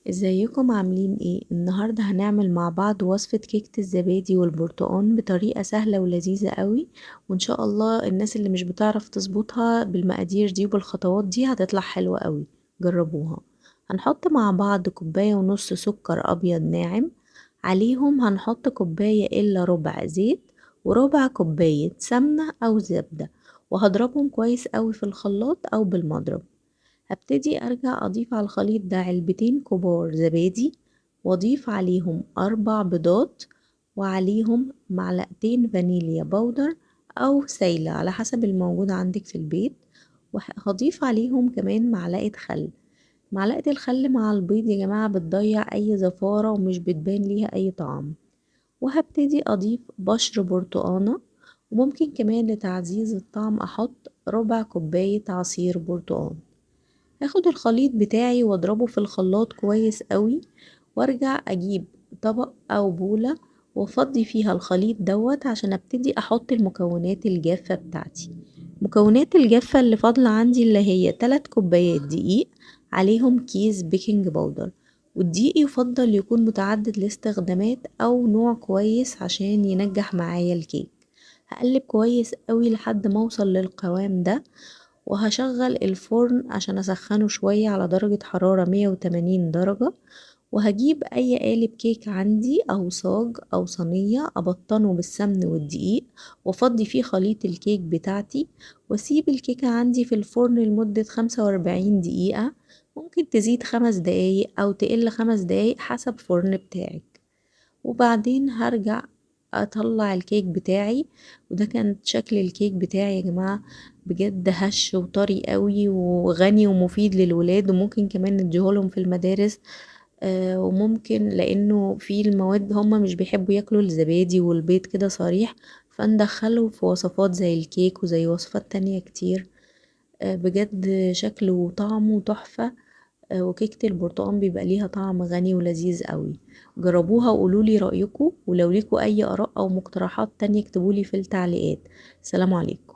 ازيكم عاملين ايه؟ النهاردة هنعمل مع بعض وصفة كيكة الزبادي والبرتقال بطريقة سهلة ولذيذة قوي. وان شاء الله الناس اللي مش بتعرف تظبطها بالمقادير دي وبالخطوات دي هتطلع حلوة قوي. جربوها. هنحط مع بعض كوباية ونص سكر ابيض ناعم، عليهم هنحط كوباية الا ربع زيت وربع كوباية سمنة او زبدة، وهضربهم كويس قوي في الخلاط او بالمضرب. هبتدي ارجع اضيف على الخليط ده علبتين كبار زبادي، واضيف عليهم 4 بيضات، وعليهم معلقتين فانيليا بودر او سايلة على حسب الموجود عندك في البيت، وهضيف عليهم كمان معلقة خل. معلقة الخل مع البيض يا جماعة بتضيع اي زفارة ومش بتبان ليها اي طعم. وهبتدي اضيف بشر برتقانة، وممكن كمان لتعزيز الطعم احط ربع كوباية عصير برتقان. هاخد الخليط بتاعي واضربه في الخلاط كويس قوي، وارجع اجيب طبق او بولة وافضي فيها الخليط دوت عشان ابتدي احط المكونات الجافة بتاعتي. مكونات الجافة اللي فاضلة عندي اللي هي 3 كوبايات دقيق، عليهم كيس بيكنج باودر. والدقيق يفضل يكون متعدد الاستخدامات او نوع كويس عشان ينجح معايا الكيك. هقلب كويس قوي لحد ما اوصل للقوام ده، وهشغل الفرن عشان اسخنه شوية على درجة حرارة 180 درجة. وهجيب اي قالب كيك عندي او صاج او صينية ابطنه بالسمن والدقيق، وافضي فيه خليط الكيك بتاعتي، واسيب الكيكة عندي في الفرن لمدة 45 دقيقة. ممكن تزيد 5 دقايق او تقل 5 دقايق حسب فرن بتاعك. وبعدين هرجع اطلع الكيك بتاعي. وده كان شكل الكيك بتاعي يا جماعة، بجد هش وطري قوي وغني ومفيد للولاد، وممكن كمان نديهولهم في المدارس. وممكن لانه في المواد هما مش بيحبوا ياكلوا الزبادي والبيض كده صريح، فندخله في وصفات زي الكيك وزي وصفات تانية كتير. بجد شكله وطعمه تحفة. وكيكة البرتقال بيبقى ليها طعم غني ولذيذ قوي. جربوها وقولولي رأيكم، ولو ليكوا أي آراء أو مقترحات تانية اكتبولي في التعليقات. سلام عليكم.